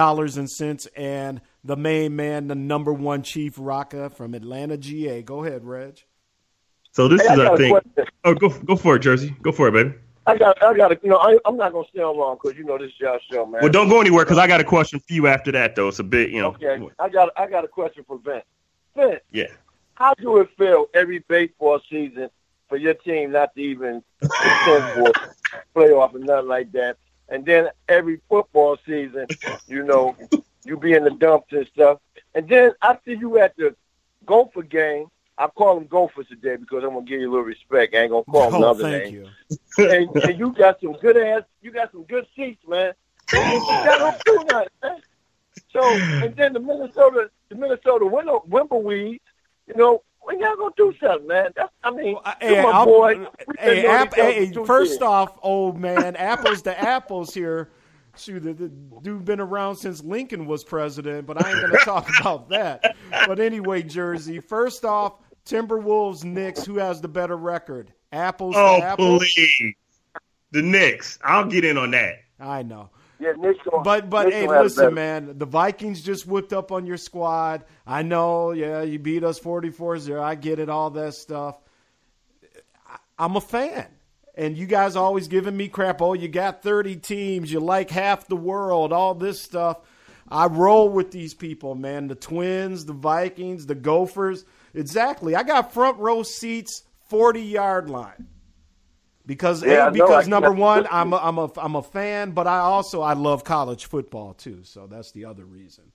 Dollars and Cents and the main man, the number one Chief Rocka from Atlanta, GA. Go ahead, Reg. So this is a thing. Oh, go for it, Jersey. Go for it, baby. I got. I'm not gonna stay on long because this is your show, man. Well, don't go anywhere because I got a question for you after that, though. It's a bit, Okay, I got a question for Vince. Vince. Yeah. How do it feel every baseball season for your team not to even contend for playoff and nothing like that, and then every football season, you be in the dumps and stuff, and then I see you at the Gopher game. I call them Gophers today because I'm gonna give you a little respect. I ain't gonna call them another name. And you got some good seats, man. You got do nothing, man. So and then the Minnesota Wimbleweeds, when y'all gonna do something, man? First off, old man, apples to apples here. Shoot, the dude been around since Lincoln was president, but I ain't going to talk about that. But anyway, Jersey, first off, Timberwolves, Knicks, who has the better record? Apples to apples? Please. The Knicks. I'll get in on that. I know. Yeah, Knicks but hey, listen, man, the Vikings just whipped up on your squad. I know, yeah, you beat us 44-0. I get it, all that stuff. I'm a fan. And you guys always giving me crap. Oh, you got 30 teams. You like half the world, all this stuff. I roll with these people, man. The Twins, the Vikings, the Gophers. Exactly. I got front row seats, 40-yard line. Because number one, I'm a fan, but I love college football too. So that's the other reason.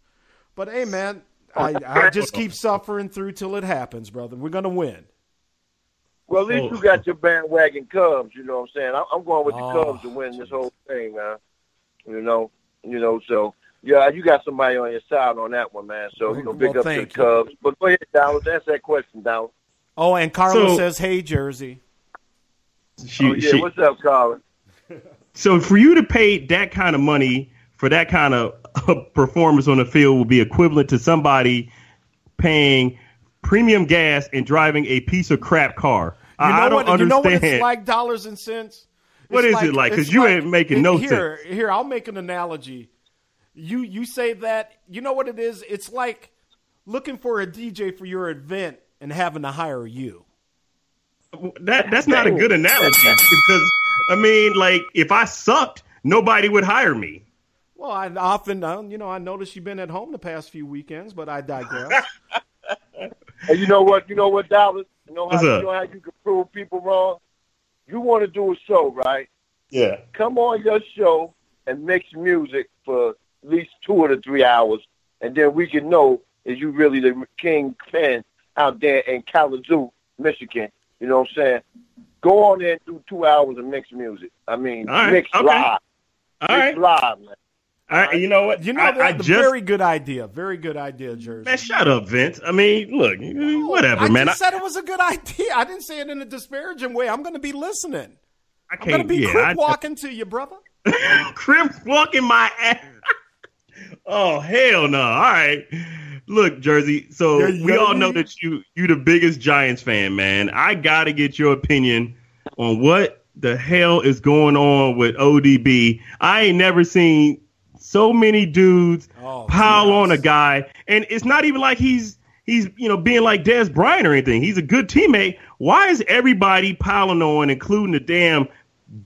But hey, man, I just keep suffering through till it happens, brother. We're gonna win. Well, at least you got your bandwagon Cubs, you know what I'm saying? I'm going with the Cubs to win this whole thing, man. So, yeah, you got somebody on your side on that one, man. So, big up to the Cubs. But go ahead, Dallas. Answer that question, Dallas. Oh, and Carla says, hey, Jersey. What's up, Carla? So, for you to pay that kind of money for that kind of performance on the field would be equivalent to somebody paying premium gas and driving a piece of crap car. I don't understand. You know what it's like, dollars and cents? What is it like? Because you ain't making no sense. Here, I'll make an analogy. You say that, you know what it is? It's like looking for a DJ for your event and having to hire you. That's not a good analogy because, if I sucked, nobody would hire me. Well, I often, I notice you've been at home the past few weekends, but I digress. Hey, you know what, Dallas? You know how you can prove people wrong? You want to do a show, right? Yeah. Come on your show and mix music for at least 2 or 3 hours, and then we can know is you really the king fan out there in Kalamazoo, Michigan. You know what I'm saying? Go on there and do 2 hours of mixed music. Mix live. Mix live, man. All right, you know what? That's a very good idea. Very good idea, Jersey. Man, shut up, Vince. Look, whatever, man. I said it was a good idea. I didn't say it in a disparaging way. I'm going to be listening. I'm going to be crip walking to you, brother. Crip walking my ass. Oh, hell no. All right. Look, Jersey, so we all know that you the biggest Giants fan, man. I got to get your opinion on what the hell is going on with ODB. I ain't never seen so many dudes pile on a guy, and it's not even like he's being like Dez Bryant or anything. He's a good teammate. Why is everybody piling on, including the damn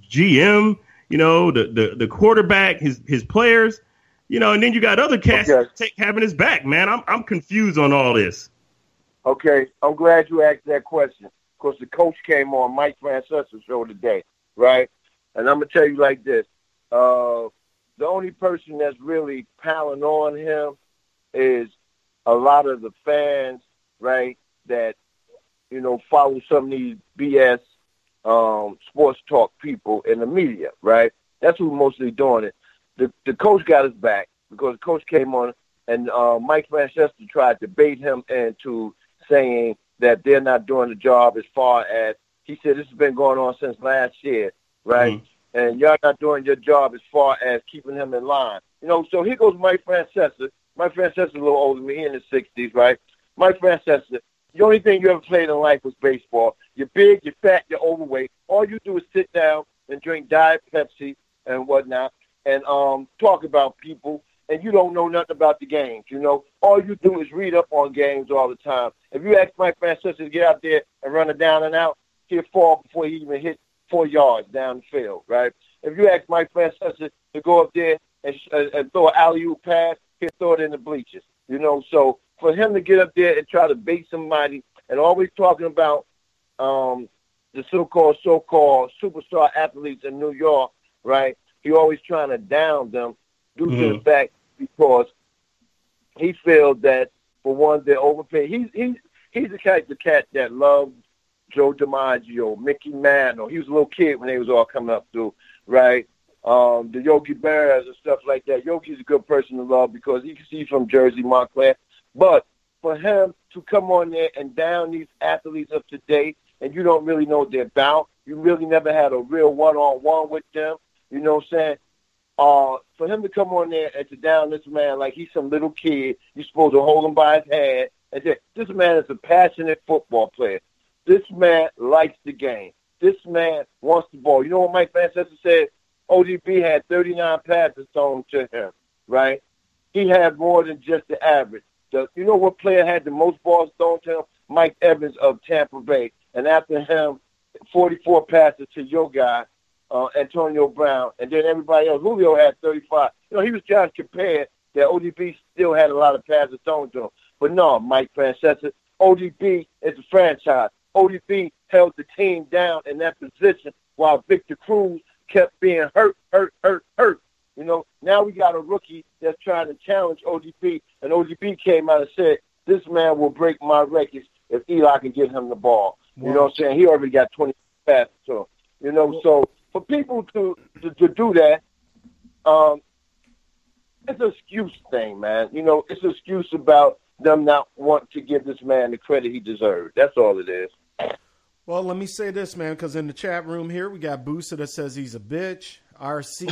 GM, the quarterback, his players, and then you got other cats having his back, man. I'm confused on all this. Okay, I'm glad you asked that question because the coach came on Mike Francesa's show today, right? And I'm gonna tell you like this. The only person that's really piling on him is a lot of the fans, right, that, follow some of these BS sports talk people in the media, right? That's who's mostly doing it. The coach got his back because the coach came on and Mike Francesa tried to bait him into saying that they're not doing the job as far as, he said this has been going on since last year, right? Mm-hmm. And y'all not doing your job as far as keeping him in line. So here goes Mike Francesa. Mike Francesa's a little older than me, in his 60s, right? Mike Francesa, the only thing you ever played in life was baseball. You're big, you're fat, you're overweight. All you do is sit down and drink Diet Pepsi and whatnot and talk about people and you don't know nothing about the games. All you do is read up on games all the time. If you ask Mike Francesa to get out there and run it down and out, he'll fall before he even hit 4 yards down the field, right? If you ask Mike Francesa to go up there and throw an alley-oop pass, he'll throw it in the bleachers. So for him to get up there and try to bait somebody and always talking about the so-called superstar athletes in New York, right? He always trying to down them due to the fact because he feels that, for one, they're overpaid. He's the type of cat that loved Joe DiMaggio, Mickey Mantle. He was a little kid when they was all coming up through, right? The Yogi Berras and stuff like that. Yogi's a good person to love because he can see from Jersey, Montclair. But for him to come on there and down these athletes up to date, and you don't really know what they're about, you really never had a real one-on-one with them, you know what I'm saying? For him to come on there and to down this man like he's some little kid, you're supposed to hold him by his hand and say, this man is a passionate football player. This man likes the game. This man wants the ball. You know what Mike Francesa said? ODB had 39 passes thrown to him, right? He had more than just the average. You know what player had the most balls thrown to him? Mike Evans of Tampa Bay. And after him, 44 passes to your guy, Antonio Brown. And then everybody else, Julio had 35. He was trying to compare that ODB still had a lot of passes thrown to him. But no, Mike Francesa, ODB is a franchise. ODB held the team down in that position while Victor Cruz kept being hurt. Now we got a rookie that's trying to challenge ODB, and ODB came out and said, this man will break my records if Eli can get him the ball. Wow. You know what I'm saying? He already got 20 passes to him. So for people to do that, it's an excuse thing, man. It's an excuse about them not wanting to give this man the credit he deserves. That's all it is. Well, let me say this, man, because in the chat room here, we got Booster that says he's a bitch. RC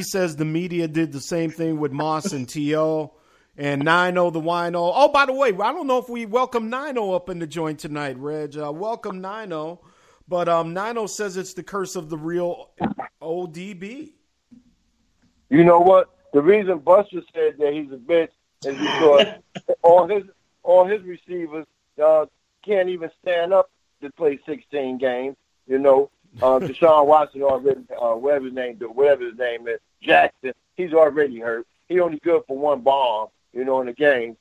says the media did the same thing with Moss and T.O. And Nino the Wino. Oh, by the way, I don't know if we welcome Nino up in the joint tonight, Reg. Welcome Nino. But Nino says it's the curse of the real ODB. You know what? The reason Buster said that he's a bitch is because all his receivers can't even stand up to play 16 games. Deshaun Watson already, whatever his name is, Jackson, he's already hurt. He only good for one bomb, in the game,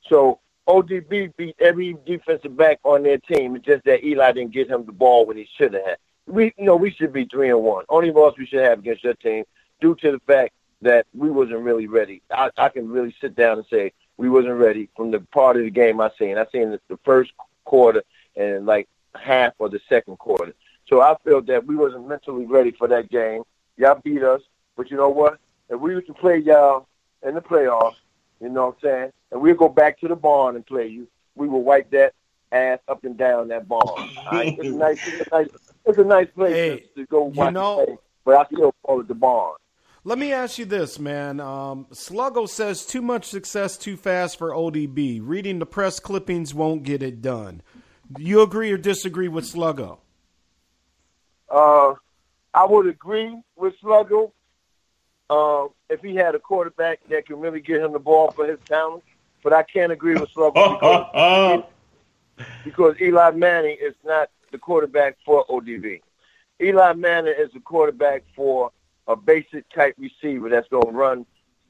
So ODB beat every defensive back on their team. It's just that Eli didn't get him the ball when he should have had. We should be 3-1. Only loss we should have against your team due to the fact that we wasn't really ready. I can really sit down and say we wasn't ready from the part of the game I seen. I seen the first quarter and like half of the second quarter. So I felt that we wasn't mentally ready for that game. Y'all beat us, but you know what? If we used to play y'all in the playoffs, you know what I'm saying, and we'll go back to the barn and play you, we will wipe that ass up and down that barn. Right? It's a nice place to go watch the play, but I still call it the barn. Let me ask you this, man. Sluggo says too much success too fast for ODB. Reading the press clippings won't get it done. Do you agree or disagree with Sluggo? I would agree with Sluggo if he had a quarterback that can really get him the ball for his talent. But I can't agree with Sluggo because Eli Manning is not the quarterback for ODB. Eli Manning is the quarterback for a basic type receiver that's going to run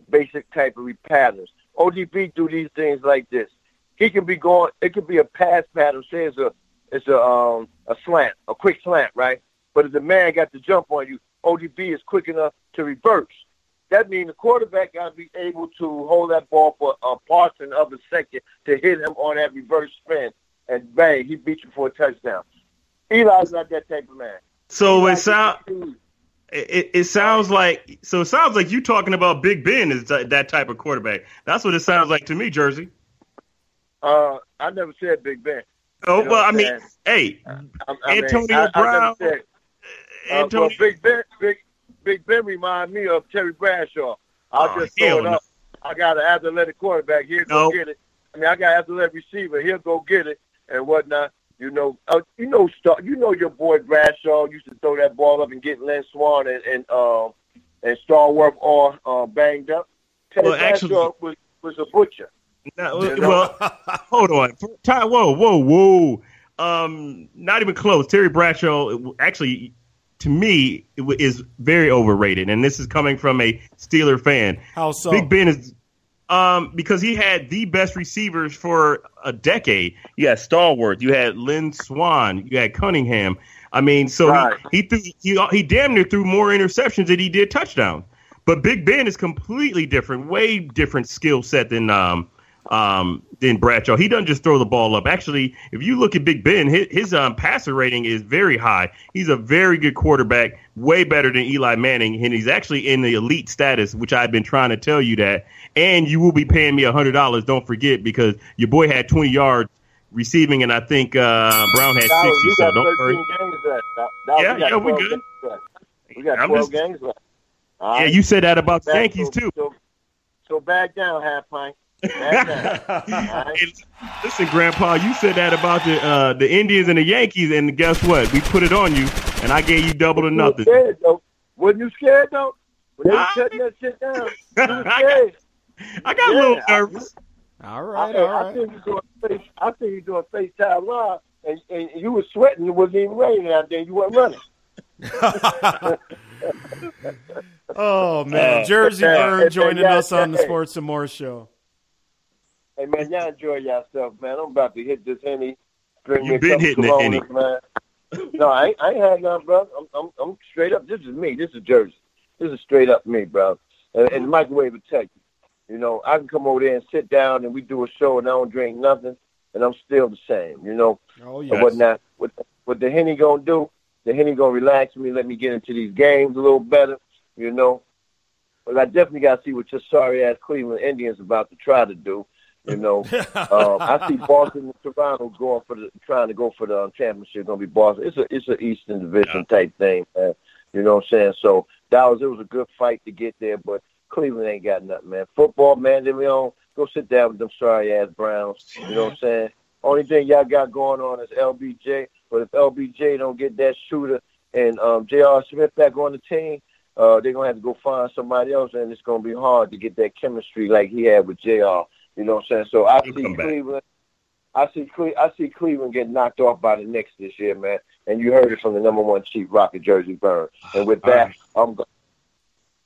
basic type of patterns. ODB do these things like this. He can be going. It could be a pass pattern. Say it's a slant, a quick slant, right? But if the man got to jump on you, ODB is quick enough to reverse. That means the quarterback got to be able to hold that ball for a portion of a second to hit him on that reverse spin, and bang, he beat you for a touchdown. Eli's not that type of man. So it sounds like you talking about Big Ben is that type of quarterback. That's what it sounds like to me, Jersey. I never said Big Ben. Oh, well, I mean, hey, Antonio Brown. Well, Big Ben remind me of Terry Bradshaw. I'll just throw it up. I got an athletic quarterback. He'll go get it. I mean, I got an athletic receiver. He'll go get it and whatnot. You know your boy Bradshaw used to throw that ball up and get Lynn Swan and and Stallworth all banged up. Teddy Bradshaw was a butcher. Well, hold on. Whoa. Not even close. Terry Bradshaw, actually, to me, is very overrated, and this is coming from a Steeler fan. How so? Big Ben is because he had the best receivers for a decade. You had Stallworth, you had Lynn Swann, you had Cunningham. I mean, so right. he damn near threw more interceptions than he did touchdowns. But Big Ben is completely different, way different skill set than Bradshaw. He doesn't just throw the ball up. Actually, if you look at Big Ben, his passer rating is very high. He's a very good quarterback, way better than Eli Manning, and he's actually in the elite status, which I've been trying to tell you that. And you will be paying me $100, don't forget, because your boy had 20 yards receiving, and I think Brown had 60, so don't worry. Yeah, we good. We got 12 games left. Yeah, you said that about the Yankees, too. So back down, half pint. Right. Hey, listen, Grandpa, you said that about the Indians and the Yankees, and guess what? We put it on you, and I gave you double to nothing. Wasn't you scared, though? When they were shutting that shit down, you were scared. I got a little nervous. All right. I think you doing FaceTime Live, and you were sweating. It wasn't even raining out there. You weren't running. Oh, man. Jersey Bird joining us on the Sports and More show. Hey, man, y'all enjoy yourself, man. I'm about to hit this Henny. You've been hitting the Henny. Man. No, I ain't had none, bro. I'm straight up. This is me. This is Jersey. This is straight up me, bro. And the microwave will tell you. You know, I can come over there and sit down and we do a show and I don't drink nothing, and I'm still the same, you know. Oh, yes. What the Henny going to do, the Henny going to relax me, let me get into these games a little better, you know. But I definitely got to see what your sorry-ass Cleveland Indians about to try to do, you know. I see Boston and Toronto trying to go for the championship. Going to be Boston. It's an Eastern Division type thing, man. You know what I'm saying? So it was a good fight to get there, but Cleveland ain't got nothing, man. Football, man, De Leon, go sit down with them sorry-ass Browns. You know what I'm saying? Only thing y'all got going on is LBJ. But if LBJ don't get that shooter and J.R. Smith back on the team, they're going to have to go find somebody else, and it's going to be hard to get that chemistry like he had with J.R. You know what I'm saying? So I see Cleveland get knocked off by the Knicks this year, man. And you heard it from the number one chief, Rocket Jersey Bird. And with that, I'm going.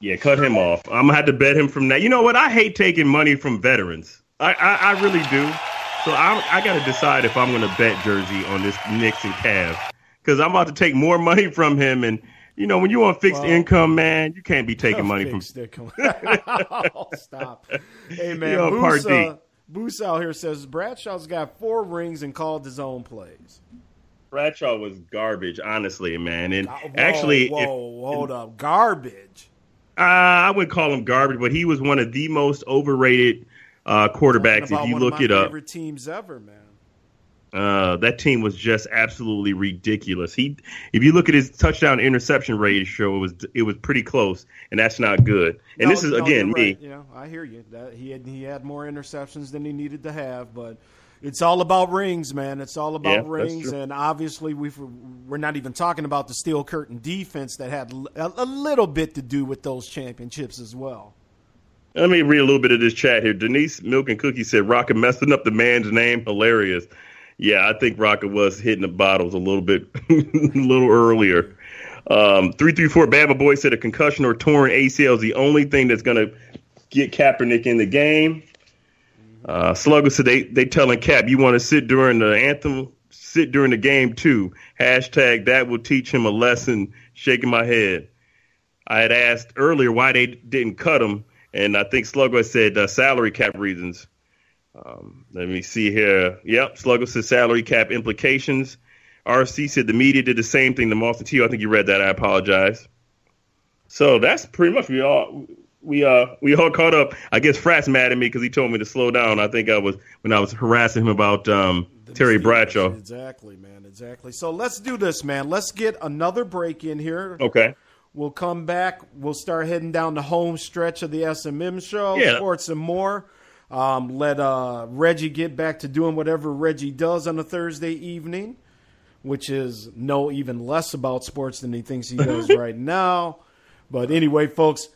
Yeah, cut him off. I'm going to have to bet him from that. You know what? I hate taking money from veterans. I really do. So I got to decide if I'm going to bet Jersey on this Knicks and Cavs. Because I'm about to take more money from him. And, you know, when you want fixed income, man, you can't be taking money from. Oh, stop. Hey, man, Boos out here says Bradshaw's got 4 rings and called his own plays. Bradshaw was garbage, honestly, man. And hold up. Garbage. I wouldn't call him garbage, but he was one of the most overrated quarterbacks. If you look it up, favorite teams ever, man. That team was just absolutely ridiculous. If you look at his touchdown interception ratio, it was pretty close, and that's not good. And this is again me. Right. Yeah, I hear you. That he had more interceptions than he needed to have, but it's all about rings, man. It's all about rings, and obviously we're not even talking about the steel curtain defense that had a little bit to do with those championships as well. Let me read a little bit of this chat here. Denise Milk and Cookie said, Rocket messing up the man's name. Hilarious. Yeah, I think Rocket was hitting the bottles a little bit, a little earlier. 334 Bama Boy said a concussion or torn ACL is the only thing that's going to get Kaepernick in the game. Slugger said they telling Cap, you want to sit during the anthem, sit during the game too. Hashtag that will teach him a lesson. Shaking my head. I had asked earlier why they didn't cut him, and I think Slugger said salary cap reasons. Let me see here. Yep, Slugger said salary cap implications. RC said the media did the same thing to Austin Teal. I think you read that. I apologize. So that's pretty much we all caught up. I guess Frat's mad at me because he told me to slow down. I think I was harassing him about Terry Bradshaw. Exactly, man. Exactly. So let's do this, man. Let's get another break in here. Okay. We'll come back. We'll start heading down the home stretch of the SMM show, Sports and More. Let Reggie get back to doing whatever Reggie does on a Thursday evening, which is know even less about sports than he thinks he does right now. But anyway, folks,